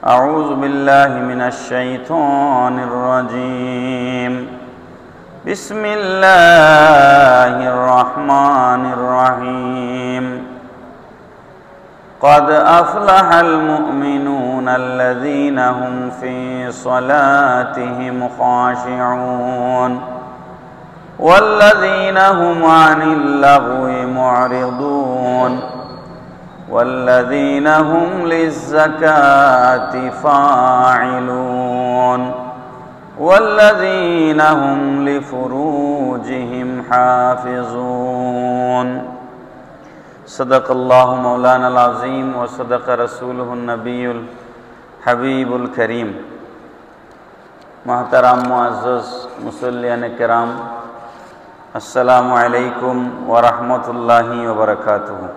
أعوذ بالله من الشيطان الرجيم بسم الله الرحمن الرحيم قد أفلح المؤمنون الذين هم في صلاتهم خاشعون والذين هم عن اللغو معرضون والذين هم للزكاة فاعلون والذين هم لفروجهم حافظون صدق الله مولانا العظيم وصدق رسوله النبي الحبيب الكريم محترم معزز मुसल्लियान किराम अस्सलामु अलैकुम व रहमतुल्लाहि व बाराकातुहू।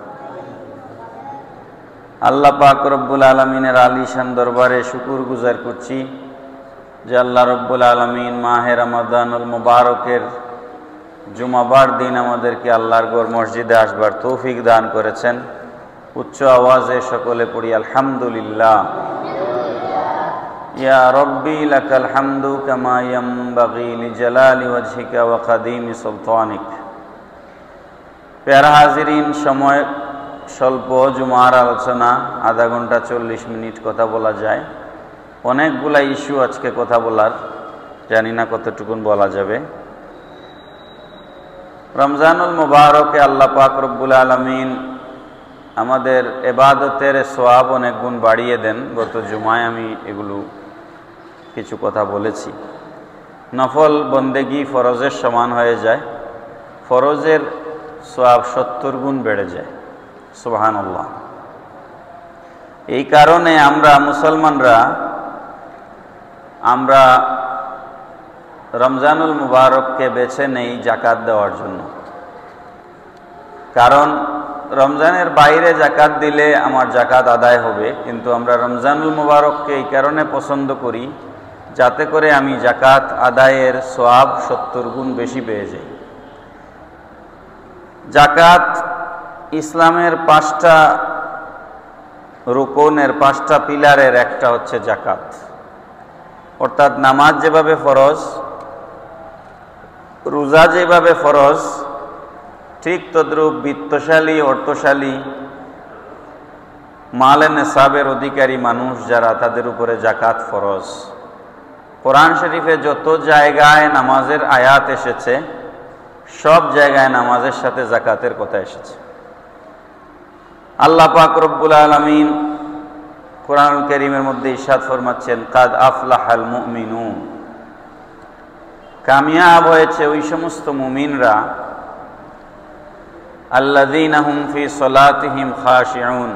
আল্লাহ পাক রব্বুল আলমিনের আলিশান দরবারে শুকুর গুজার করছি যে আল্লাহ রব্বুল আলমিন মাহে রমাদানুল মুবারকের জুমাবার দিন আমাদেরকে আল্লাহর ঘর মসজিদে আসবার তৌফিক দান করেছেন। উচ্চ আওয়াজে সকলে পড়ি আলহামদুলিল্লাহ। ইয়া রব্বি লাকাল হামদু কামা ইয়ানবাগি লিজালালি ওয়াজহিকা ওয়া কাদিমি সুলতানিক। প্যারা হাজিরিন, সময় স্বল্প, জুমার আলোচনা আধা ঘন্টা 40 মিনিট কথা বলা যায়। অনেকগুলা ইস্যু আজকে কথা বলার, জানি না কতটুকুন বলা যাবে। রমজানুল মুবারকে আল্লাহ পাক রব্বুল আলামিন আমাদের ইবাদতের সওয়াব অনেক গুণ বাড়িয়ে দেন। গত জুমায় আমি এগুলো কিছু কথা বলেছি। নফল বন্দেগি ফরজের সমান হয়ে যায়, ফরজের সওয়াব 70 গুণ বেড়ে যায়। সুবহানাল্লাহ। এই কারণে আমরা মুসলমানরা রমজানুল মুবারককে বেছে নেই জাকাত দেওয়ার জন্য। কারণ রমজানের বাইরে জাকাত দিলে আমার জাকাত আদায় হবে, কিন্তু আমরা রমজানুল মুবারককে এই কারণে পছন্দ করি যাতে করে আমি জাকাত আদায়ের সওয়াব 70 গুণ বেশি পেয়ে যাই। জাকাত ইসলামের 5টা রুকনের, 5টা পিলারের একটা হচ্ছে জাকাত। অর্থাৎ নামাজ যেভাবে ফরজ, রোজা যেভাবে ফরজ, ঠিক তদ্রূপ বিত্তশালী, অর্থশালী, মালে নেসাবের অধিকারী মানুষ যারা, তাদের উপরে জাকাত ফরজ। কোরআন শরীফে যত জায়গায় নামাজের আয়াত এসেছে সব জায়গায় নামাজের সাথে জাকাতের কথা এসেছে। আল্লাহ পাক রব্বুল আলামিন কোরআনুল কারীমের মধ্যে ইরশাদ ফরমাচ্ছেন, কাদ আফলাহাল মুমিনুন, কামিয়াব হয়েছে ওই সমস্ত মুমিনরা, আল্লাযীনা হুম ফি সলাতিহিম খাশিউন,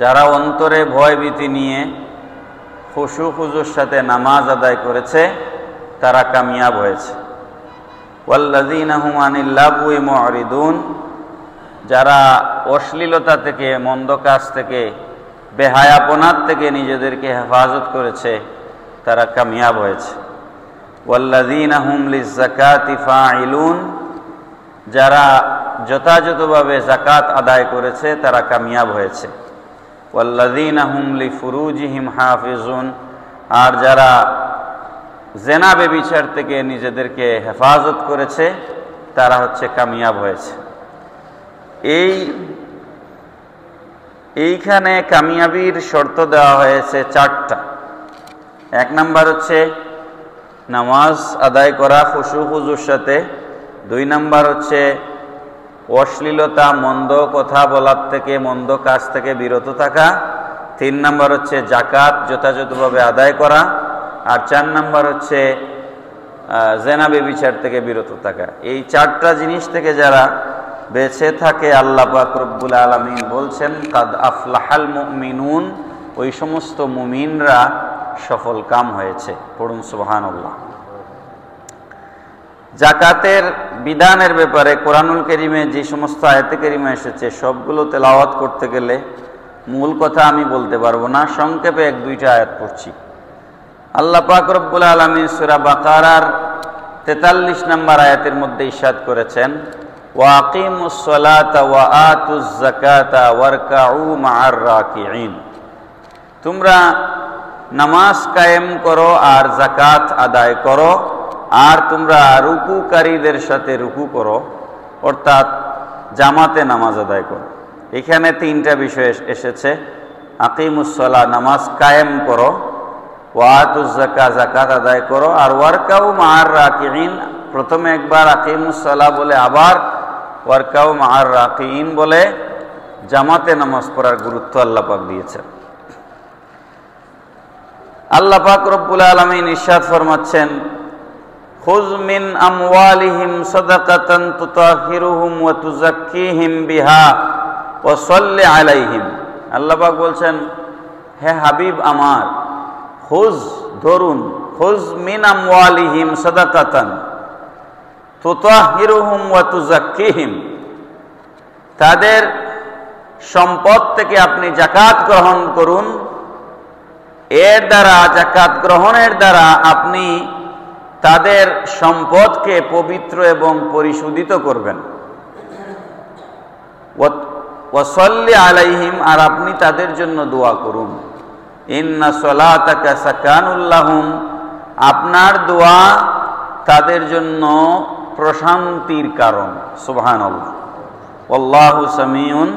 যারা অন্তরে ভয় ভীতি নিয়ে খুশু খুজুর সাথে নামাজ আদায় করেছে, তারা কামিয়াব হয়েছে। ওয়াল্লাযীনা হুম আনিল লাগwi মু'রিদুন, যারা অশ্লীলতা থেকে, মন্দ কাজ থেকে, বেহায়াপনার থেকে নিজেদেরকে হেফাজত করেছে, তারা কামিয়াব হয়েছে। ওয়াল্লাযীনা হুম লিয-যাকাতি ফাঈলুন, যারা যথাযথভাবে যাকাত আদায় করেছে তারা কামিয়াব হয়েছে। ওয়াল্লাযীনা হুম লিফুরুজিহিম হাফিজুন, আর যারা জিনা ব্যভিচার থেকে নিজেদেরকে হেফাজত করেছে তারা হচ্ছে কামিয়াব হয়েছে। এইখানে কামিয়াবির শর্ত দেওয়া হয়েছে 4টা। 1 নাম্বার হচ্ছে নামাজ আদায় করা খুশু খুজুর সাথে। 2 নাম্বার হচ্ছে অশ্লীলতা, মন্দ কথা বলার থেকে, মন্দ কাজ থেকে বিরত থাকা। 3 নাম্বার হচ্ছে জাকাত যথাযথভাবে আদায় করা। আর 4 নাম্বার হচ্ছে জিনা ব্যভিচার থেকে বিরত থাকা। এই 4টা জিনিস থেকে যারা বেঁচে থাকে, আল্লাহ পাক রব্বুল আলামিন বলছেন, কাদ আফলাহাল মুমিনুন, ওই সমস্ত মুমিনরা সফল কাম হয়েছে। পড়ুন সুবহানাল্লাহ। জাকাতের বিধানের ব্যাপারে কোরআনুল কারীমে যে সমস্ত আয়াতে কারীমা এসেছে সবগুলো তেলাওয়াত করতে গেলে মূল কথা আমি বলতে পারবো না, সংক্ষেপে 1-2টা আয়াত পড়ছি। আল্লাহ পাক রব্বুল আলামিন সূরা বাকারার 43 নম্বর আয়াতের মধ্যে ইরশাদ করেছেন, ওয়াকিমুস সালাতা ওয়া আতুজ যাকাতা ওয়ারকাউ মা'আর রাকিঈন। তোমরা নামাজ কায়েম করো আর যাকাত আদায় করো, আর তোমরা রুকুকারীদের সাথে রুকু করো, অর্থাৎ জামাতে নামাজ আদায় করো। এখানে তিনটা বিষয় এসেছে। আকিমুস সালাহ, নামাজ কায়েম করো, ওয়াতুজ যাকাত, যাকাত আদায় করো, আর ওয়ারকাউ মা'আর রাকিঈন, প্রথমে একবার আকিমুস সালাহ বলে আবার ওয়ারকাউ মা'আর রাকিঈন বলে জামাতে নামাজ পড়ার গুরুত্ব আল্লাহ পাক দিয়েছেন। আল্লাহ পাক রব্বুল আলামিন ইরশাদ ফরমাচ্ছেন, খুয মিন আমওয়ালিহিম সাদাকাতান তুতাহিরুহুম ওয়া তুযাক্কিহিম বিহা ওয়া সাল্লি আলাইহিম। আল্লাহ পাক বলছেন, হে হাবিব আমার, খুয ধরুন, খুয মিন আমওয়ালিহিম সাদাকাতান তুতাহিরুহুম ওয়া তুযাক্কিহিম, তাদের সম্পদ থেকে আপনি যাকাত গ্রহণ করুন, এর দ্বারা, যাকাত গ্রহণের দ্বারা আপনি তাদের সম্পদকে পবিত্র এবং পরিশুদ্ধিত করবেন। ওয়া সাল্লি আলাইহিম, আর আপনি তাদের জন্য দোয়া করুন। ইন্না সলাতাকা সাকানুল লাহুম, আপনার দোয়া তাদের জন্য প্রশান্তির কারণ। সুবহানাল্লাহ। আল্লাহু সামিউন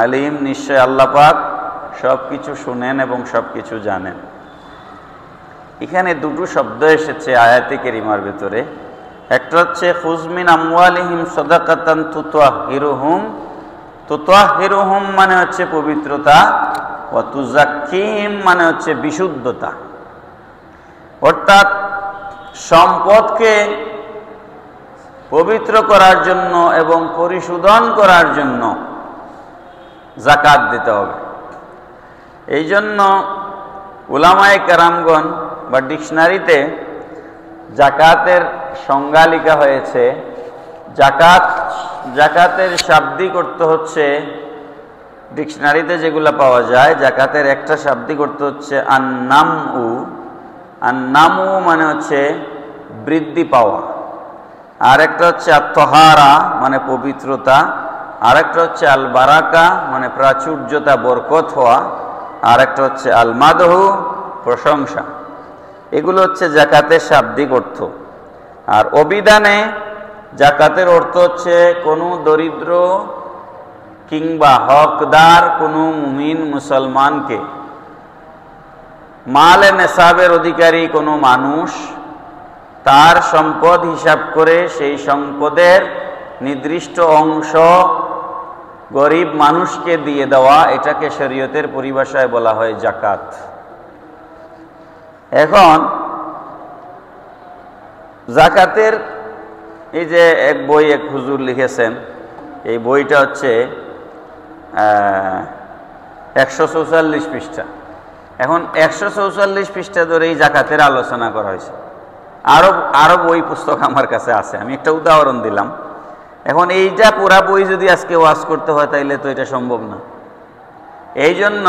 আলিম, নিশ্চয় আল্লাহ পাক সব কিছু শুনেন এবং সব কিছু জানেন। এখানে দুটো শব্দ এসেছে আয়াতে কারিমার ভেতরে। একটা হচ্ছে খুয মিন আমওয়ালিহিম সাদাকাতান তুতাহিরুহুম, তুতাহিরুহুম মানে হচ্ছে পবিত্রতা, ওয়া তুযাক্কিহিম মানে হচ্ছে বিশুদ্ধতা, অর্থাৎ সম্পদকে পবিত্র করার জন্য এবং পরিশোধন করার জন্য যাকাত দিতে হবে। এই জন্য উলামায়ে কেরামগণ বা ডিকশনারিতে যাকাতের সংজ্ঞা লেখা হয়েছে। যাকাতের শাব্দিক অর্থ হচ্ছে, ডিকশনারিতে যেগুলো পাওয়া যায়, যাকাতের একটা শাব্দিক অর্থ হচ্ছে আন্নামউ। আন্নামউ মানে হচ্ছে বৃদ্ধি পাওয়া, আর একটা হচ্ছে আত-তাহারা মানে পবিত্রতা, আর একটা হচ্ছে আল বারাকা মানে প্রাচুর্যতা, বরকত হওয়া, আর একটা হচ্ছে আল মাদহু প্রশংসা। এগুলো হচ্ছে যাকাতের শাব্দিক অর্থ। আর অভিধানে যাকাতের অর্থ হচ্ছে কোনো দরিদ্র কিংবা হকদার কোনো মুমিন মুসলমানকে, মালে নেসাবের অধিকারী কোনো মানুষ, তার সম্পদ হিসাব করে সেই সম্পদের নির্দিষ্ট অংশ গরিব মানুষকে দিয়ে দেওয়া, এটাকে শরীয়তের পরিভাষায় বলা হয় যাকাত। এখন যাকাতের এই যে এক বই এক হুজুর লিখেছেন, এই বইটা হচ্ছে 144 পৃষ্ঠা। এখন 144 পৃষ্ঠা ধরে এই যাকাতের আলোচনা করা হয়েছে। আরো বই পুস্তক আমার কাছে আছে, আমি একটা উদাহরণ দিলাম। এখন এইটা পুরা বই যদি আজকে ওয়াজ করতে হয় তাইলে তো এটা সম্ভব না। এই জন্য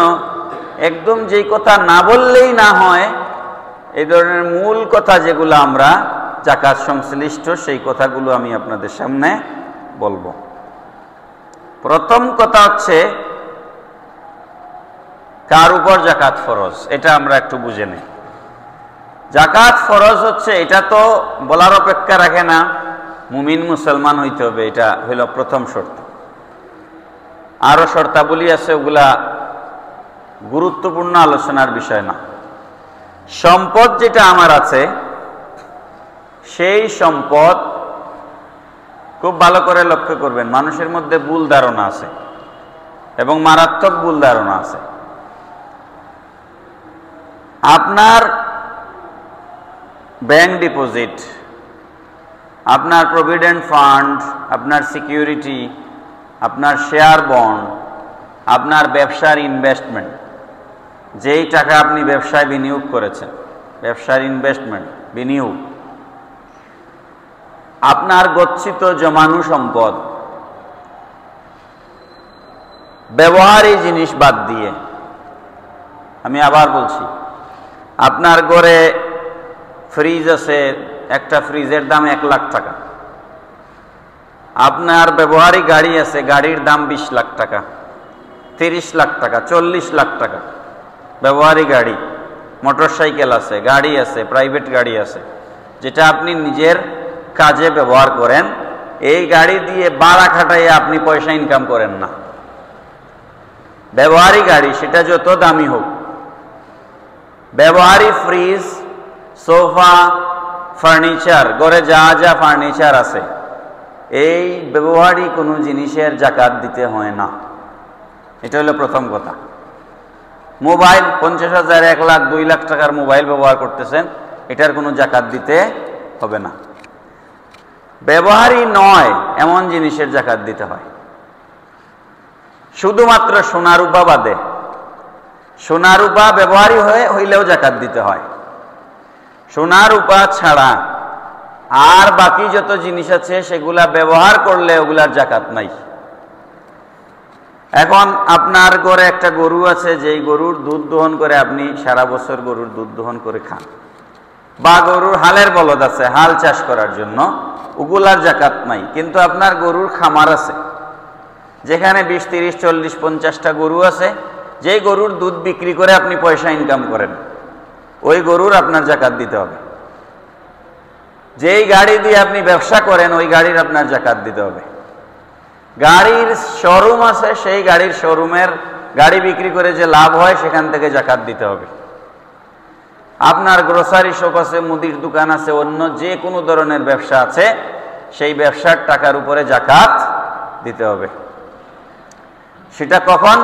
একদম যেই কথা না বললেই না হয়, এই ধরনের মূল কথা যেগুলো আমরা যাকাত সংশ্লিষ্ট, সেই কথাগুলো আমি আপনাদের সামনে বলবো। প্রথম কথা হচ্ছে কার উপর যাকাত ফরজ, এটা আমরা একটু বুঝে নেই। যাকাত ফরজ হচ্ছে, এটা তো বলার অপেক্ষা রাখে না, মুমিন মুসলমান হইতে হবে, এটা হইল প্রথম শর্ত। আরো শর্তাবলী আছে, ওগুলা গুরুত্বপূর্ণ আলোচনার বিষয় না। সম্পদ যেটা আমার আছে, সেই সম্পদ খুব ভালো করে লক্ষ্য করবেন। মানুষের মধ্যে ভুল ধারণা আছে এবং মারাত্মক ভুল ধারণা আছে। আপনার ব্যাংক ডিপোজিট, আপনার প্রভিডেন্ট ফান্ড, আপনার সিকিউরিটি, আপনার শেয়ার বন্ড, আপনার ব্যবসার ইনভেস্টমেন্ট, যেই টাকা আপনি ব্যবসায় বিনিয়োগ করেছেন, ব্যবসার ইনভেস্টমেন্ট বিনিয়োগ, আপনার গচ্ছিত জমানো সম্পদ, ব্যবহারী জিনিস বাদ দিয়ে, আমি আবার বলছি, আপনার ঘরে ফ্রিজ আছে, একটা ফ্রিজের দাম 1 লাখ টাকা। আপনার ব্যবহারী গাড়ি আছে, গাড়ির দাম 20 লাখ টাকা, 30 লাখ টাকা, 40 লাখ টাকা। ব্যবহারিক গাড়ি, মোটরসাইকেল আছে, গাড়ি আছে, প্রাইভেট গাড়ি আছে, যেটা আপনি নিজের কাজে ব্যবহার করেন, এই গাড়ি দিয়ে ভাড়া খাটাইয়ে আপনি পয়সা ইনকাম করেন না। ব্যবহারিক গাড়ি সেটা যত দামি হোক, ব্যবহারিক ফ্রিজ, সোফা, ফার্নিচার, ঘরে যা যা ফার্নিচার আছে, এই ব্যবহারিক কোনো জিনিসের জাকাত দিতে হয় না। এটা হলো প্রথম কথা। মোবাইল 50,000, 1 লাখ, 2 লাখ টাকার মোবাইল ব্যবহার করতেছেন, এটার কোনো জাকাত দিতে হবে না। ব্যবহারই নয় এমন জিনিসের জাকাত দিতে হয়। শুধুমাত্র সোনা রূপা বাদে, সোনা রূপা ব্যবহারই হইলেও জাকাত দিতে হয়। সোনা রূপা ছাড়া আর বাকি যত জিনিস আছে সেগুলা ব্যবহার করলে ওগুলার জাকাত নাই। এখন আপনার ঘরে একটা গরু আছে, যেই গরুর দুধ দহন করে আপনি সারা বছর গরুর দুধ দহন করে খান, বা গরুর হালের বলদ আছে হাল চাষ করার জন্য, ওগুলার জাকাত নাই। কিন্তু আপনার গরুর খামার আছে, যেখানে 20, 30, 40, 50টা গরু আছে, যেই গরুর দুধ বিক্রি করে আপনি পয়সা ইনকাম করেন, ওই গরুর আপনার জাকাত দিতে হবে। যেই গাড়ি দিয়ে আপনি ব্যবসা করেন, ওই গাড়ির আপনার জাকাত দিতে হবে। গাড়ির শোরুম আছে, সেই গাড়ির শোরুমের গাড়ি বিক্রি করে যে লাভ হয় সেখান থেকে জাকাত দিতে হবে। আপনার গ্রোসারি শপ আছে, মুদির দোকান আছে, অন্য যে কোনো ধরনের ব্যবসা আছে, সেই ব্যবসার টাকার উপরে জাকাত দিতে হবে। সেটা কখন?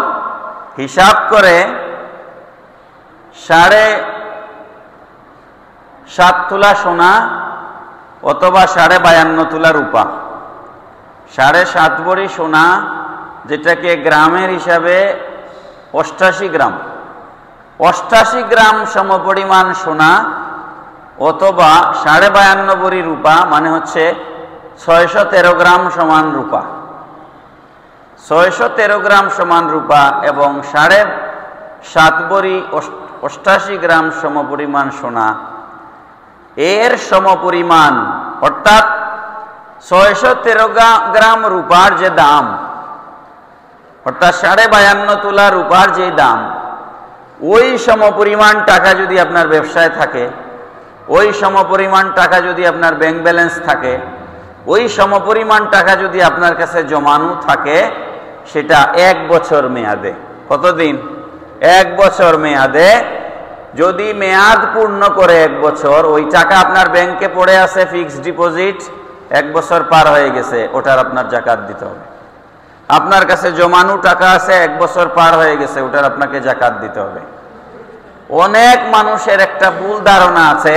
হিসাব করে 7.5 তোলা সোনা অথবা 52.5 তোলা রূপা, 7.5 ভরি সোনা, যেটাকে গ্রামের হিসাবে 88 গ্রাম, 88 গ্রাম সমপরিমাণ সোনা, অথবা 52.5 ভরি রূপা, মানে হচ্ছে 613 গ্রাম সমান রূপা। 613 গ্রাম সমান রূপা এবং 7.5 ভরি 88 গ্রাম সমপরিমাণ সোনা, এর সমপরিমাণ, অর্থাৎ 613 গ্রাম রূপার যে দাম, অর্থাৎ 52.5 তোলা রূপার যে দাম, ওই সমপরিমাণ টাকা যদি আপনার ব্যবসায় থাকে, ওই সমপরিমাণ টাকা যদি আপনার ব্যাংক ব্যালেন্স থাকে, ওই সমপরিমাণ টাকা যদি আপনার কাছে জমানো থাকে, সেটা 1 বছর মেয়াদে। কতদিন? 1 বছর মেয়াদে। যদি মেয়াদ পূর্ণ করে 1 বছর, ওই টাকা আপনার ব্যাংকে পড়ে আছে ফিক্সড ডিপোজিট, 1 বছর পার হয়ে গেছে, ওটার আপনার জাকাত দিতে হবে। আপনার কাছে জমানো টাকা আছে, 1 বছর পার হয়ে গেছে, ওটার আপনাকে জাকাত দিতে হবে। অনেক মানুষের একটা ভুল ধারণা আছে,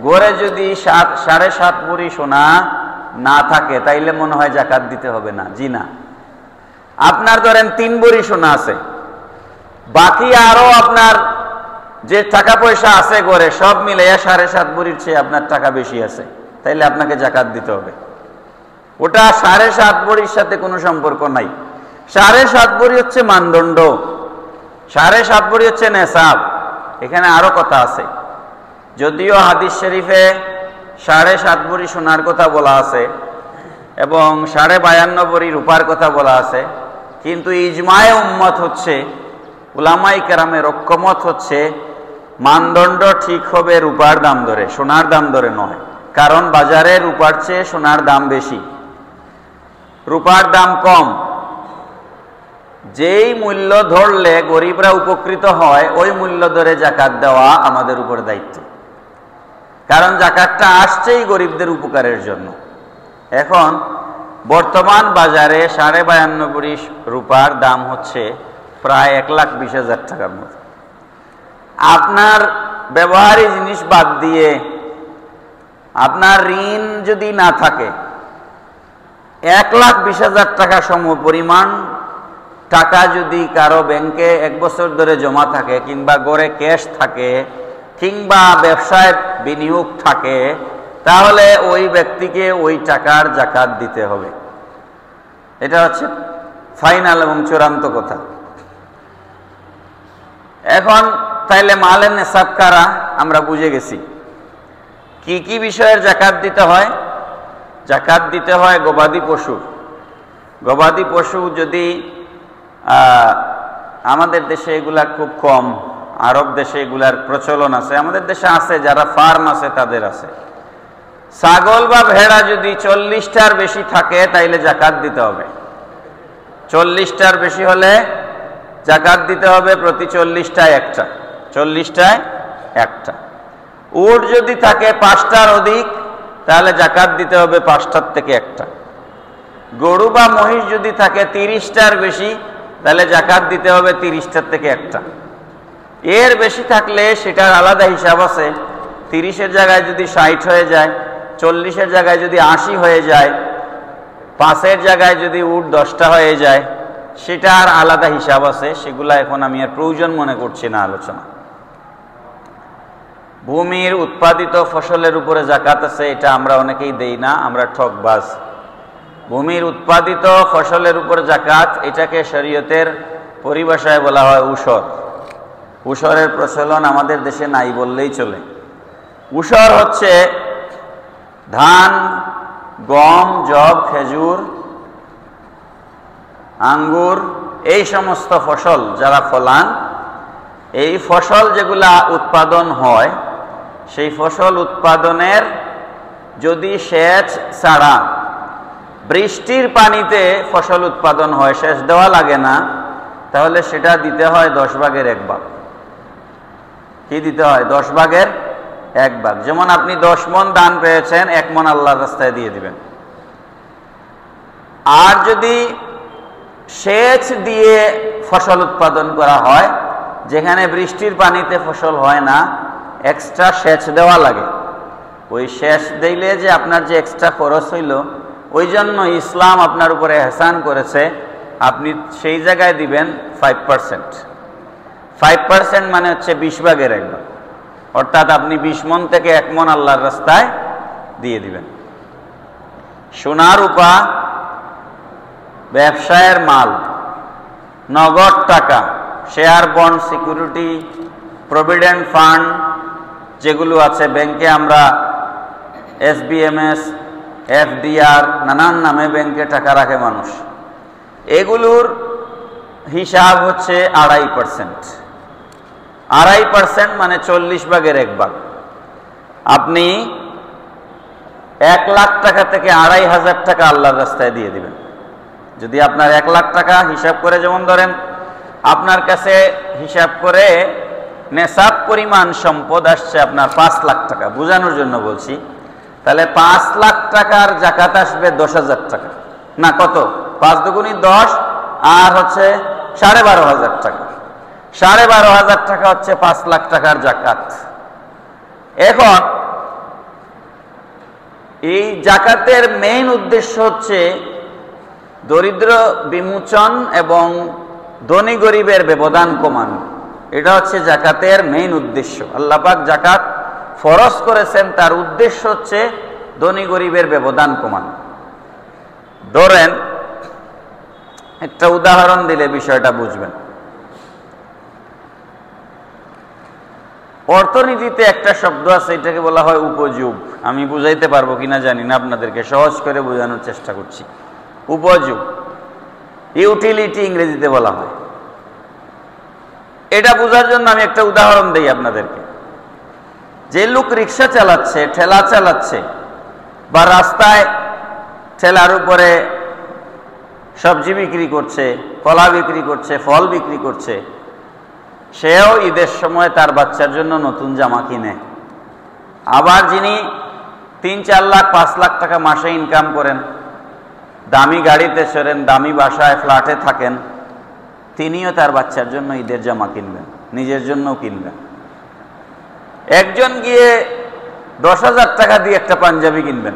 ঘরে যদি 7.5 ভরি সোনা না থাকে তাইলে মনে হয় জাকাত দিতে হবে না। জি না। আপনার ধরেন 3 ভরি সোনা আছে, বাকি আরো আপনার যে টাকা পয়সা আছে ঘরে, সব মিলাইয়া 7.5 ভরির চেয়ে আপনার টাকা বেশি আছে, তাইলে আপনাকে জাকাত দিতে হবে। ওটা 7.5 ভরির সাথে কোনো সম্পর্ক নাই। 7.5 ভরি হচ্ছে মানদণ্ড, 7.5 ভরি হচ্ছে নেসাব। এখানে আরো কথা আছে, যদিও হাদিস শরীফে 7.5 ভরি সোনার কথা বলা আছে এবং 52.5 ভরি রূপার কথা বলা আছে, কিন্তু ইজমায়ে উম্মত হচ্ছে, উলামায়ে কেরামের ঐক্যমত হচ্ছে, মানদণ্ড ঠিক হবে রূপার দাম ধরে, সোনার দাম ধরে নয়। কারণ বাজারে রূপার চেয়ে সোনার দাম বেশি, রূপার দাম কম। যেই মূল্য ধরলে গরিবরা উপকৃত হয়, ওই মূল্য ধরে জাকাত দেওয়া আমাদের উপর দায়িত্ব। কারণ জাকাতটা আসছেই গরিবদের উপকারের জন্য। এখন বর্তমান বাজারে 52.5 ভরি রূপার দাম হচ্ছে প্রায় 1,20,000 টাকার মতো। আপনার ব্যবহারিক জিনিস বাদ দিয়ে, আপনার ঋণ যদি না থাকে, 1,20,000 টাকা সম পরিমাণ টাকা যদি কারো ব্যাংকে 1 বছর ধরে জমা থাকে, কিংবা গড়ে ক্যাশ থাকে, কিংবা ব্যবসায় বিনিয়োগ থাকে, তাহলে ওই ব্যক্তিকে ওই টাকার জাকাত দিতে হবে। এটা হচ্ছে ফাইনাল এবং চূড়ান্ত কথা। এখন তাইলে মালের নেশাব কারা আমরা বুঝে গেছি। কি কি বিষয়ের জাকাত দিতে হয়? জাকাত দিতে হয় গবাদি পশু। গবাদি পশু যদি, আমাদের দেশে এগুলা খুব কম, আরব দেশে এগুলার প্রচলন আছে, আমাদের দেশে আছে, যারা ফার্ম আছে তাদের আছে। ছাগল বা ভেড়া যদি 40টার বেশি থাকে তাইলে জাকাত দিতে হবে। 40টার বেশি হলে জাকাত দিতে হবে, প্রতি 40টায় একটা, 40টায় একটা। উট যদি থাকে 5টার অধিক তাহলে জাকাত দিতে হবে 5টার থেকে একটা। গরু বা মহিষ যদি থাকে 30টার বেশি তাহলে জাকাত দিতে হবে 30টার থেকে একটা। এর বেশি থাকলে সেটার আলাদা হিসাব আছে। 30-এর জায়গায় যদি 60 হয়ে যায়, 40-এর জায়গায় যদি 80 হয়ে যায়, 5-এর জায়গায় যদি উট 10টা হয়ে যায়, সেটার আলাদা হিসাব আছে। সেগুলা এখন আমি আর প্রয়োজন মনে করছি না আলোচনা। ভূমির উৎপাদিত ফসলের উপরে জাকাত আছে, এটা আমরা অনেকেই দেই না, আমরা ঠকবাজ। ভূমির উৎপাদিত ফসলের উপর জাকাত, এটাকে শরীয়তের পরিভাষায় বলা হয় উসর। উসরের প্রচলন আমাদের দেশে নাই বললেই চলে। উসর হচ্ছে ধান, গম, যব, খেজুর, আঙ্গুর, এই সমস্ত ফসল যারা ফলান, এই ফসল যেগুলা উৎপাদন হয়, সেই ফসল উৎপাদনের যদি সেচ ছাড়া বৃষ্টির পানিতে ফসল উৎপাদন হয়, সেচ দেওয়া লাগে না, তাহলে সেটা দিতে হয় 10 ভাগের 1 ভাগ। কি দিতে হয়? 10 ভাগের 1 ভাগ। যেমন আপনি 10 মণ ধান পেয়েছেন, 1 মণ আল্লাহর রাস্তায় দিয়ে দিবেন। আর যদি সেচ দিয়ে ফসল উৎপাদন করা হয়, যেখানে বৃষ্টির পানিতে ফসল হয় না, এক্সট্রা সেচ দেওয়া লাগে। ওই সেচ দিলে যে আপনার যে এক্সট্রা খরচ হইল, ওই জন্য ইসলাম আপনার উপরে এহসান করেছে, আপনি সেই জায়গায় দিবেন 5%। 5% মানে হচ্ছে 20 ভাগের 1 ভাগ, অর্থাৎ আপনি 20 মণ থেকে 1 মণ আল্লাহর রাস্তায় দিয়ে দিবেন। সোনা রূপা, ব্যবসায়ের মাল, নগদ টাকা, share, bond, security, provident fund যেগুলো আছে ব্যাংকে, আমরা SBMS, FDR, নানান নামে ব্যাংকে টাকা রাখে মানুষ, এগুলোর হিসাব হচ্ছে 2.5%। 2.5% মানে 40 ভাগের 1 ভাগ। আপনি 1 লাখ টাকা থেকে 2,500 টাকা আল্লাহর রাস্তায় দিয়ে দিবেন। যদি আপনার 1 লাখ টাকা হিসাব করে, যেমন ধরেন আপনার কাছে হিসাব করে নেশাব পরিমাণ সম্পদ আসছে আপনার 5 লাখ টাকা, বোঝানোর জন্য বলছি, তাহলে 5 লাখ টাকার জাকাত আসবে 10,000 টাকা। না, কত? 5 দুগুণী 10, আর হচ্ছে 12,500 টাকা। 12,500 টাকা হচ্ছে 5 লাখ টাকার জাকাত। এখন এই জাকাতের মেইন উদ্দেশ্য হচ্ছে দরিদ্র বিমোচন এবং ধনী গরিবের ব্যবধান কমানো। এটা হচ্ছে জাকাতের মেইন উদ্দেশ্য। আল্লাহ পাক জাকাত ফরজ করেছেন, তার উদ্দেশ্য হচ্ছে ধনী গরিবের ব্যবধান কমানো। ধরেন, একটা উদাহরণ দিলে বিষয়টা বুঝবেন। অর্থনীতিতে একটা শব্দ আছে, এটাকে বলা হয় উপযোগ। আমি বুঝাইতে পারবো কিনা জানি না, আপনাদেরকে সহজ করে বোঝানোর চেষ্টা করছি। উপযোগ, ইউটিলিটি ইংরেজিতে বলা হয়। এটা বোঝার জন্য আমি একটা উদাহরণ দেই আপনাদেরকে। যে লোক রিক্সা চালাচ্ছে, ঠেলা চালাচ্ছে, বা রাস্তায় ঠেলার উপরে সবজি বিক্রি করছে, কলা বিক্রি করছে, ফল বিক্রি করছে, সেও ঈদের সময় তার বাচ্চার জন্য নতুন জামা কিনে। আবার যিনি 3-4 লাখ 5 লাখ টাকা মাসে ইনকাম করেন, দামি গাড়িতে চড়েন, দামি বাসায় ফ্ল্যাটে থাকেন, তিনিও তার বাচ্চার জন্য ঈদের জামা কিনবেন, নিজের জন্যও কিনবেন। একজন গিয়ে 10,000 টাকা দিয়ে একটা পাঞ্জাবি কিনবেন,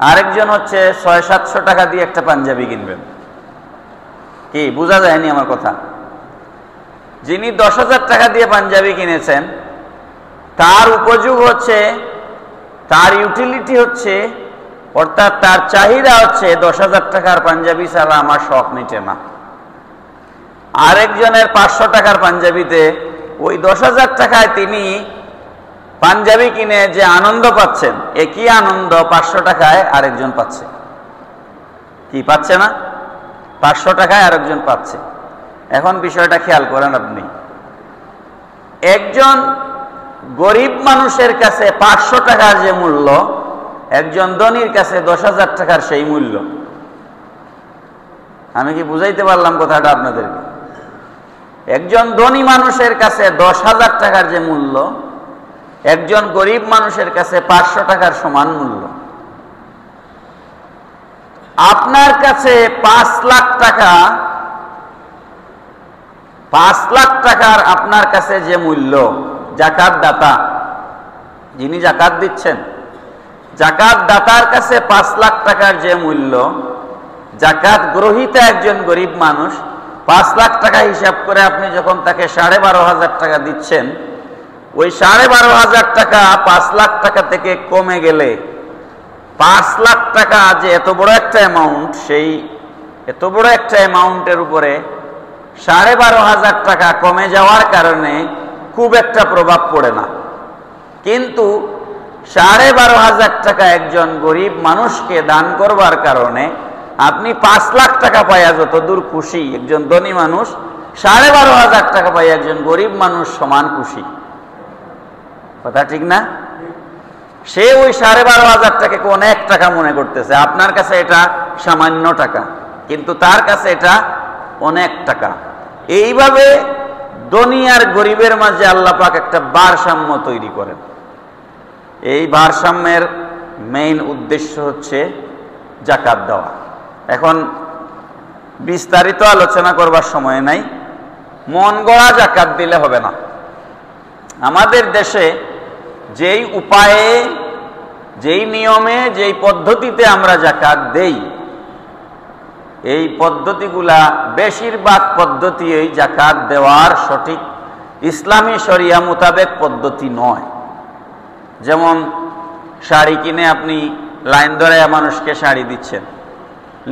আরেকজন হচ্ছে 600-700 টাকা দিয়ে একটা পাঞ্জাবি কিনবেন। কি বোঝা যায়নি আমার কথা? যিনি 10,000 টাকা দিয়ে পাঞ্জাবি কিনেছেন, তার উপযোগ হচ্ছে, তার ইউটিলিটি হচ্ছে, অর্থাৎ তার চাহিদা হচ্ছে 10,000 টাকার পাঞ্জাবি ছাড়া আমার শখ মিটে না। আরেকজনের 500 টাকার পাঞ্জাবিতে ওই 10,000 টাকায় তিনি পাঞ্জাবি কিনে যে আনন্দ পাচ্ছেন, একই আনন্দ 500 টাকায় আরেকজন পাচ্ছে। কি পাচ্ছে না? 500 টাকায় আরেকজন পাচ্ছে। এখন বিষয়টা খেয়াল করেন আপনি, একজন গরিব মানুষের কাছে 500 টাকার যে মূল্য, একজন ধনীর কাছে 10,000 টাকার সেই মূল্য। আমি কি বুঝাইতে পারলাম কথাটা আপনাদেরকে? একজন ধনী মানুষের কাছে 10,000 টাকার যে মূল্য, একজন গরিব মানুষের কাছে 500 টাকার সমান মূল্য। আপনার কাছে 5 লাখ টাকা, 5 লাখ টাকার আপনার কাছে যে মূল্য, যাকাত দাতা যিনি যাকাত দিচ্ছেন, যাকাত দাতার কাছে 5 লাখ টাকার যে মূল্য, যাকাত গ্রহীতা একজন গরিব মানুষ 5 লাখ টাকা হিসাব করে আপনি যখন তাকে 12,500 টাকা দিচ্ছেন, ওই 12,500 টাকা 5 লাখ টাকা থেকে কমে গেলে 5 লাখ টাকা যে এত বড় একটা অ্যামাউন্ট, সেই এত বড় একটা অ্যামাউন্টের উপরে 12,500 টাকা কমে যাওয়ার কারণে খুব একটা প্রভাব পড়ে না। কিন্তু 12,500 টাকা একজন গরিব মানুষকে দান করবার কারণে আপনি 5 লাখ টাকা পাইয়া যতদূর খুশি, একজন ধনী মানুষ 12,500 টাকা পাই একজন গরিব মানুষ সমান খুশি। কথা ঠিক না? সে ওই 12,500 টাকাকে অনেক টাকা মনে করতেছে, আপনার কাছে এটা সামান্য টাকা, কিন্তু তার কাছে এটা অনেক টাকা। এইভাবে ধনী আর গরিবের মাঝে আল্লাহ পাক একটা ভারসাম্য তৈরি করেন। এই ভারসাম্যের মেইন উদ্দেশ্য হচ্ছে যাকাত দেওয়া। এখন বিস্তারিত আলোচনা করবার সময় নাই, মন গড়া যাকাত দিলে হবে না। আমাদের দেশে যেই উপায়ে, যেই নিয়মে, যেই পদ্ধতিতে আমরা যাকাত দেই, এই পদ্ধতিগুলা বেশিরভাগ পদ্ধতি এই যাকাত দেওয়ার সঠিক ইসলামী শরিয়া মোতাবেক পদ্ধতি নয়। যেমন শাড়ি কিনে আপনি লাইন ধরাইয়া মানুষকে শাড়ি দিচ্ছেন,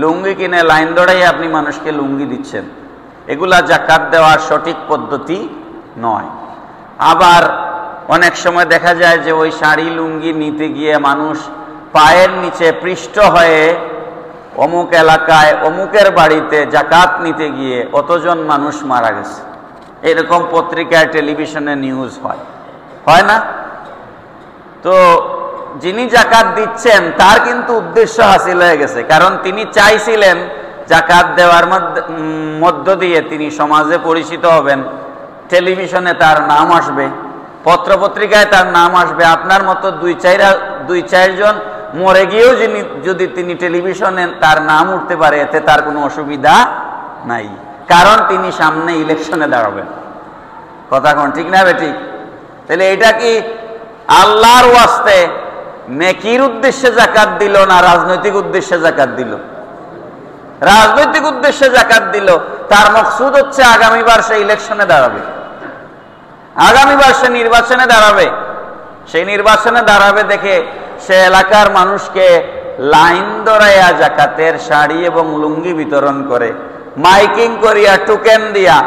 লুঙ্গি কিনে লাইন ধরাইয়া আপনি মানুষকে লুঙ্গি দিচ্ছেন, এগুলা যাকাত দেওয়ার সঠিক পদ্ধতি নয়। আবার অনেক সময় দেখা যায় যে ওই শাড়ি লুঙ্গি নিতে গিয়ে মানুষ পায়ের নিচে পৃষ্ঠ হয়ে অমুক এলাকায় অমুকের বাড়িতে যাকাত নিতে গিয়ে অতজন মানুষ মারা গেছে, এরকম পত্রিকায় টেলিভিশনে নিউজ হয় না? তো যিনি যাকাত দিচ্ছেন তার কিন্তু উদ্দেশ্য হাসিল হয়ে গেছে, কারণ তিনি চাইছিলেন যাকাত দেওয়ার মধ্য দিয়ে তিনি সমাজে পরিচিত হবেন, টেলিভিশনে তার নাম আসবে, পত্রপত্রিকায় তার নাম আসবে। আপনার মতো দুই চারজন মরে গিয়েও যদি তিনি টেলিভিশনে তার নাম উঠতে পারে, এতে তার কোনো অসুবিধা নাই, কারণ তিনি সামনে ইলেকশনে দাঁড়াবেন। কথা কোন ঠিক না বেঠিক? তাহলে এটা কি আল্লাহর ওয়াস্তে নেকির উদ্দেশ্যে যাকাত দিল না রাজনৈতিক উদ্দেশ্যে যাকাত দিল? রাজনৈতিক উদ্দেশ্যে যাকাত দিল। তার মকসুদ হচ্ছে আগামীবার সে ইলেকশনে দাঁড়াবে, আগামীবার সে নির্বাচনে দাঁড়াবে। সেই নির্বাচনে দাঁড়াবে দেখে সে এলাকার মানুষকে লাইন ধরাইয়া যাকাতের শাড়ি এবং লুঙ্গি বিতরণ করে, মাইকিং করিয়া টোকেন দিয়া।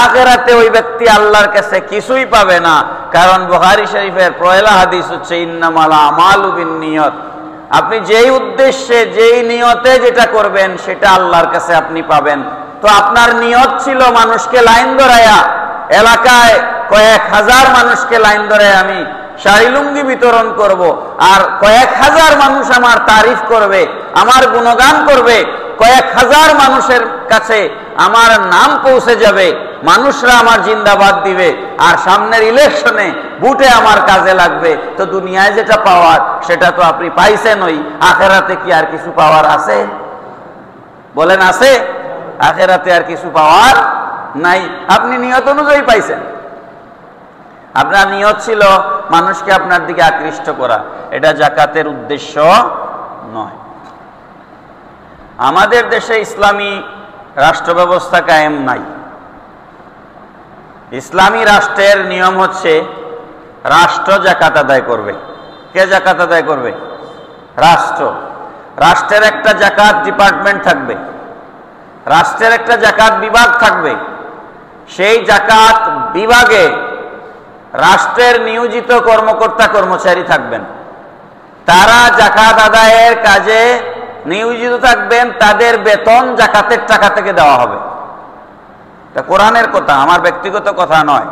আখিরাতে ওই ব্যক্তি আল্লাহর কাছে কিছুই পাবে না, কারণ বুখারী শরীফের পয়লা হাদিস হচ্ছে ইন্নামাল আমালু বিন্নিয়ত। আপনি যেই উদ্দেশ্যে যেই নিয়তে যেটা করবেন সেটা আল্লাহর কাছে আপনি পাবেন। তো আপনার নিয়ত ছিল মানুষকে লাইন ধরাইয়া, এলাকায় কয়েক হাজার মানুষকে লাইন ধরাইয়া আমি শাড়ি লুঙ্গি বিতরণ করব, আর কয়েক হাজার মানুষ আমার তারিফ করবে, আমার গুণগান করবে, কয়েক হাজার মানুষের কাছে আমার নাম পৌঁছে যাবে, মানুষরা আমার জিন্দাবাদ দিবে, আর সামনের ইলেকশনে ভোটে আমার কাজে লাগবে। তো দুনিয়ায় যেটা পাওয়ার সেটা তো আপনি পাইছেন, ওই আখেরাতে কি আর কিছু পাওয়ার আছে? বলেন আছে? আখেরাতে আর কিছু পাওয়ার নাই। আপনি নিয়ত অনুযায়ী পাইছেন। আপনার নিয়ত ছিল মানুষকে আপনার দিকে আকৃষ্ট করা, এটা যাকাতের উদ্দেশ্য নয়। আমাদের দেশে ইসলামী রাষ্ট্র ব্যবস্থা কায়েম নাই। ইসলামী রাষ্ট্রের নিয়ম হচ্ছে রাষ্ট্র যাকাত আদায় করবে। কে যাকাত আদায় করবে? রাষ্ট্র। রাষ্ট্রের একটা যাকাত ডিপার্টমেন্ট থাকবে, রাষ্ট্রের একটা যাকাত বিভাগ থাকবে। সেই যাকাত বিভাগে রাষ্ট্রের নিয়োজিত কর্মকর্তা কর্মচারী থাকবেন, তারা যাকাত আদায়ের কাজে নিয়োজিত থাকবেন। তাদের বেতন যাকাতের টাকা থেকে দেওয়া হবে। এটা কোরআনের কথা, আমার ব্যক্তিগত কথা নয়।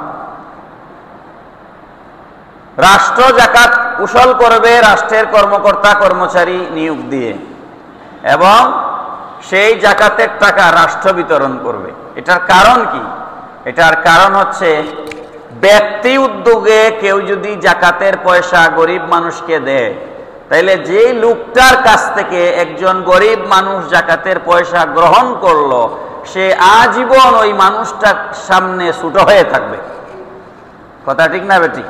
রাষ্ট্র জাকাত উসুল করবে রাষ্ট্রের কর্মকর্তা কর্মচারী নিয়োগ দিয়ে, এবং সেই জাকাতের টাকা রাষ্ট্র বিতরণ করবে। এটার কারণ কি? এটার কারণ হচ্ছে ব্যক্তি উদ্যোগে কেউ যদি জাকাতের পয়সা গরিব মানুষকে দেয়, তাইলে যে লোকটার কাছ থেকে একজন গরিব মানুষ জাকাতের পয়সা গ্রহণ করলো, সে আজীবন ওই মানুষটার সামনে ছোট হয়ে থাকবে। কথা ঠিক না বেঠিক?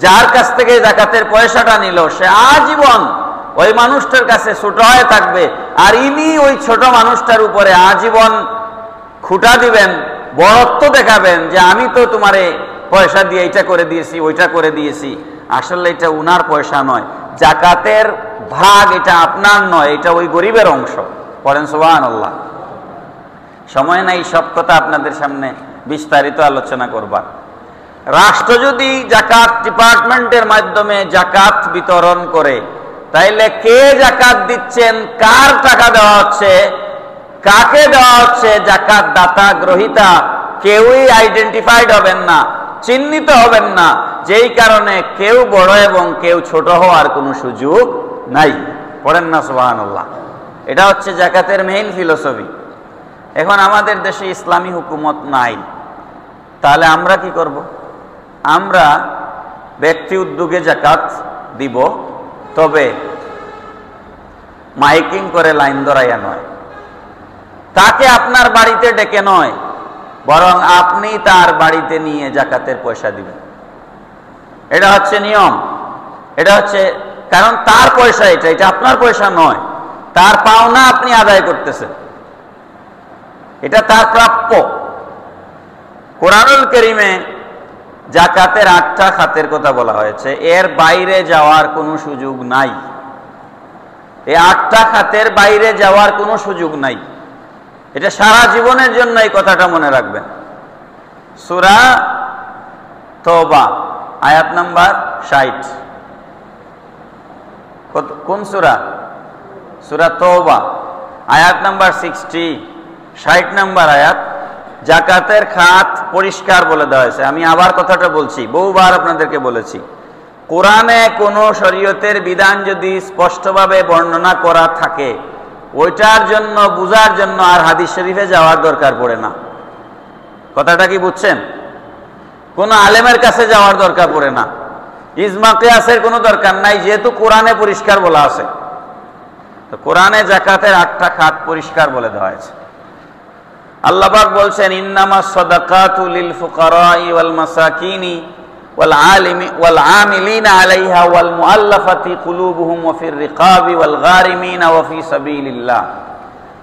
যার কাছ থেকে জাকাতের পয়সাটা নিল, সে আজীবন ওই মানুষটার কাছে ছোট হয়ে থাকবে, আর ইনি ওই ছোট মানুষটার উপরে আজীবন খুঁটা দিবেন, বড়ত্ব দেখাবেন যে আমি তো তোমারে পয়সা দিয়ে এটা করে দিয়েছি, ওইটা করে দিয়েছি। আসলে এটা উনার পয়সা নয়, জাকাতের ভাগ এটা আপনার নয়, এটা ওই গরিবের অংশ। পড়েন সুবহানাল্লাহ। সময় নাই সব কথা আপনাদের সামনে বিস্তারিত আলোচনা করবার। রাষ্ট্র যদি জাকাত ডিপার্টমেন্টের মাধ্যমে জাকাত বিতরণ করে, তাইলে কে জাকাত দিচ্ছেন, কার টাকা দেওয়া হচ্ছে, কাকে দেওয়া হচ্ছে, জাকাত দাতা গ্রহীতা কেউই আইডেন্টিফাইড হবেন না, চিহ্নিত হবেন না, যেই কারণে কেউ বড় এবং কেউ ছোট হওয়ার কোনো সুযোগ নাই। পড়েন না সুবহানাল্লাহ। এটা হচ্ছে জাকাতের মেইন ফিলোসফি। এখন আমাদের দেশে ইসলামী হুকুমত নাই, তাহলে আমরা কি করব? আমরা ব্যক্তি উদ্যোগে জাকাত দিব, তবে মাইকিং করে লাইন ধরাইয়া নয়, তাকে আপনার বাড়িতে ডেকে নয়, বরং আপনি তার বাড়িতে নিয়ে জাকাতের পয়সা দিবেন। এটা হচ্ছে নিয়ম। এটা হচ্ছে, কারণ তার পয়সা এটা, এটা আপনার পয়সা নয়, তার পাওনা আপনি আদায় করতেছেন, এটা তার প্রাপ্য। কোরআনুল কারীমে জাকাতের 8টা খাতের কথা বলা হয়েছে, এর বাইরে যাওয়ার কোনো সুযোগ নাই। এই 8টা খাতের বাইরে যাওয়ার কোনো সুযোগ নাই। এটা সারা জীবনের জন্য এই কথাটা মনে রাখবেন। সূরা তওবা আয়াত নাম্বার 60। কোন সূরা? সূরা তওবা আয়াত নাম্বার 60, 60 নাম্বার আয়াত। জাকাতের খাত পরিষ্কার বলে দেওয়া হয়েছে। আমি আবার কথাটা বলছি, বহুবার আপনাদেরকে বলেছি, কোরআনে কোনো শরীয়তের বিধান যদি স্পষ্টভাবে বর্ণনা করা থাকে, ওইটার জন্য বুঝার জন্য আর হাদিস শরীফে যাওয়ার দরকার পড়ে না। কথাটা কি বুঝছেন? কোনো আলেমের কাছে যাওয়ার দরকার পড়ে না, ইজমা কিয়াসের কোনো দরকার নাই, যেহেতু কোরআনে পরিষ্কার বলা আছে। তো কোরআনে জাকাতের 8টা খাত পরিষ্কার বলে দেওয়া হয়েছে। আল্লাহ পাক বলছেন, ইন্নামাস সাদাকাতু লিল ফুকারাই ওয়াল মাসাকিনি ওয়াল আমিলিনা আলাইহা ওয়াল মুআল্লাফাতি কুলুবুহুম ওয়া ফির রিকাবি ওয়াল গারিমিনা ওয়া ফি সাবিলিল্লাহ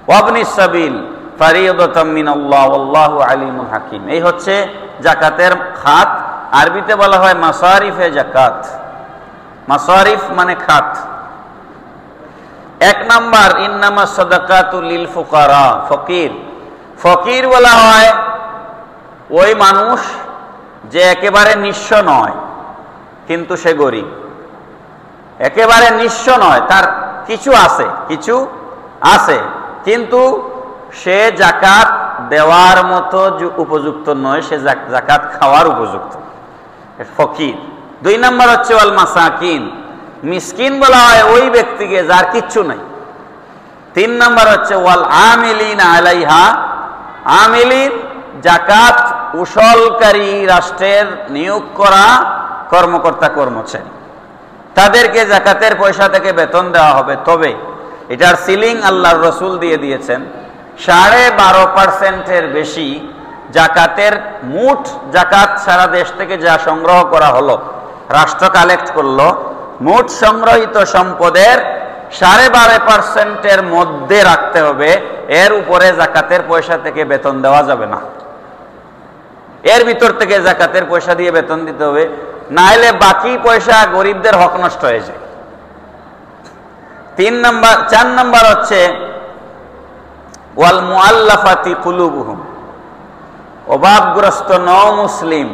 ওয়া ইবনিস সাবিল ফারিয়াদাতাম মিনাল্লাহ ওয়াল্লাহু আলিমুন হাকিম। এই হচ্ছে জাকাতের খাত। আরবিতে বলা হয় মাসারিফে জাকাত। মাসারিফ মানে খাত। 1 নাম্বার, ইন্নামাস সাদাকাতু লিল ফুকারা, ফকির। ফকির বলা হয় ওই মানুষ যে একেবারে নিঃস্ব নয়, কিন্তু সে গরিব। একেবারে নিঃস্ব নয়, তার কিছু আছে, কিন্তু সে জাকাত দেওয়ার মতো উপযুক্ত নয়, সে জাকাত খাওয়ার উপযুক্ত, ফকির। 2 নাম্বার হচ্ছে ওয়াল মাসাকিন, মিসকিন বলা হয় ওই ব্যক্তিকে যার কিচ্ছু নাই। 3 নাম্বার হচ্ছে ওয়াল আমিলিনা আলাইহা, আমিলিন জাকাত উসুলকারী রাষ্ট্রের নিয়োগ করা কর্মকর্তা কর্মচারী, তাদেরকে জাকাতের পয়সা থেকে বেতন দেওয়া হবে। তবে এটার সিলিং আল্লাহর রাসূল দিয়ে দিয়েছেন 12.5%-এর বেশি জাকাতের মোট জাকাত সারা দেশ থেকে যা সংগ্রহ করা হলো, রাষ্ট্র কালেক্ট করলো, মোট সংগ্রহিত সম্পদের 12.5%-এর মধ্যে রাখতে হবে। এর উপরে জাকাতের পয়সা থেকে বেতন দেওয়া যাবে না। এর ভিতর থেকে জাকাতের পয়সা দিয়ে বেতন দিতে হবে, নাইলে বাকি পয়সা গরিবদের হক নষ্ট হয়ে যায়। 4 নাম্বার হচ্ছে ওয়াল মুআল্লাফাতি কুলুবুহুম, অভাবগ্রস্ত মুসলিম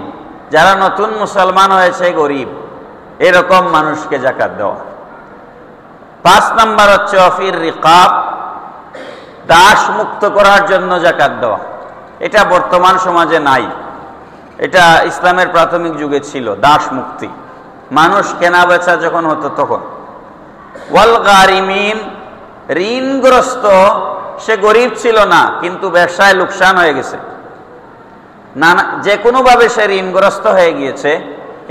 যারা নতুন মুসলমান হয়েছে, গরিব, এরকম মানুষকে জাকাত দেওয়া। 5 নাম্বার হচ্ছে ওয়াফির রিকাব, দাস মুক্ত করার জন্য জাকাত দেওয়া। এটা বর্তমান সমাজে নাই, এটা ইসলামের প্রাথমিক যুগে ছিল, দাস মুক্তি। মানুষ কেনা বেচা যখন হতো তখন। ওয়াল গারিমিন, ঋণগ্রস্ত, সে গরিব ছিল না কিন্তু ব্যবসায় লোকসান হয়ে গেছে, যে কোনোভাবে সে ঋণগ্রস্ত হয়ে গিয়েছে,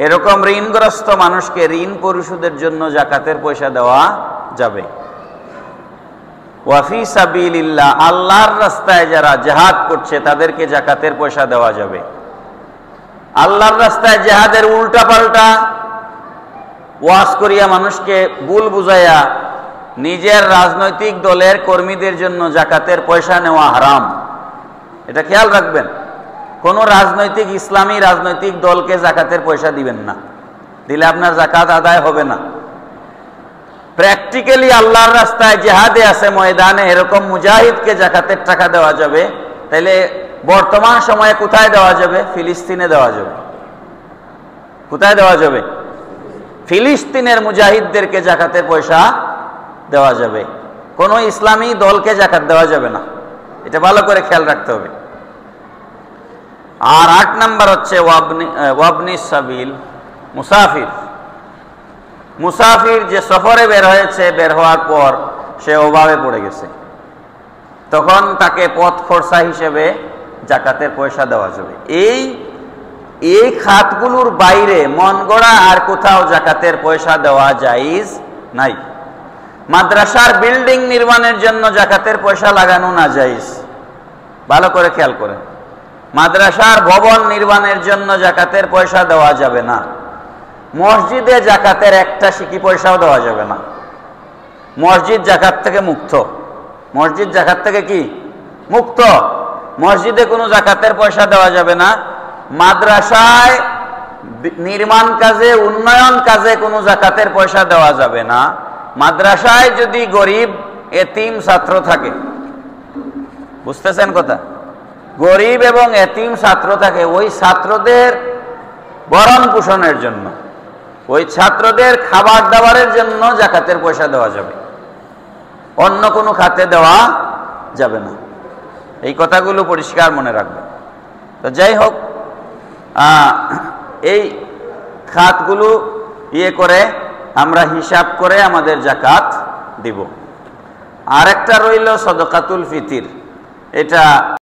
এরকম ঋণগ্রস্ত মানুষকে ঋণ পরিশোধের জন্য জাকাতের পয়সা দেওয়া যাবে। ওয়াফি সাবিলিল্লাহ, আল্লাহর রাস্তায় যারা জিহাদ করছে তাদেরকে জাকাতের পয়সা দেওয়া যাবে। আল্লাহর রাস্তায় জিহাদের উল্টা পাল্টা ওয়াজ করিয়া মানুষকে ভুল বুঝাইয়া নিজের রাজনৈতিক দলের কর্মীদের জন্য জাকাতের পয়সা নেওয়া হারাম। এটা খেয়াল রাখবেন, কোন রাজনৈতিক ইসলামী রাজনৈতিক দলকে জাকাতের পয়সা দিবেন না, দিলে আপনার জাকাত আদায় হবে না। প্র্যাকটিক্যালি আল্লাহর রাস্তায় জিহাদে আছে ময়দানে, এরকম মুজাহিদকে জাকাতের টাকা দেওয়া যাবে। তাইলে বর্তমান সময়ে কোথায় দেওয়া যাবে? ফিলিস্তিনে দেওয়া যাবে। কোথায় দেওয়া যাবে? ফিলিস্তিনের মুজাহিদদেরকে জাকাতের পয়সা দেওয়া যাবে, কোনো ইসলামী দলকে জাকাত দেওয়া যাবে না। এটা ভালো করে খেয়াল রাখতে হবে। আর 8 নাম্বার হচ্ছে ওয়াবনি সাবিল, মুসাফির। মুসাফির যে সফরে বের হয়েছে, বের হওয়ার পর সে অভাবে পড়ে গেছে, তখন তাকে পথ খরচা হিসেবে জাকাতের পয়সা দেওয়া যাবে। এই খাতগুলোর বাইরে মন গড়া আর কোথাও জাকাতের পয়সা দেওয়া জায়েজ নাই। মাদ্রাসার বিল্ডিং নির্মাণের জন্য জাকাতের পয়সা লাগানো না জায়েজ, ভালো করে খেয়াল করেন। মাদ্রাসার ভবন নির্মাণের জন্য জাকাতের পয়সা দেওয়া যাবে না। মসজিদে জাকাতের একটা সিকি পয়সাও দেওয়া যাবে না। মসজিদ জাকাত থেকে মুক্ত। মসজিদ জাকাত থেকে কি মুক্ত? মসজিদে কোনো জাকাতের পয়সা দেওয়া যাবে না। মাদ্রাসায় নির্মাণ কাজে, উন্নয়ন কাজে কোনো জাকাতের পয়সা দেওয়া যাবে না। মাদ্রাসায় যদি গরিব এতিম ছাত্র থাকে, বুঝতেছেন কথা? গরিব এবং এতিম ছাত্র থাকে, ওই ছাত্রদের ভরণ পোষণের জন্য, ওই ছাত্রদের খাবার দাবারের জন্য জাকাতের পয়সা দেওয়া যাবে, অন্য কোনো খাতে দেওয়া যাবে না। এই কথাগুলো পরিষ্কার মনে রাখবেন। তো যাই হোক, এই খাতগুলো করে আমরা হিসাব করে আমাদের জাকাত দিব। আর একটা রইল সদকাতুল ফিতির। এটা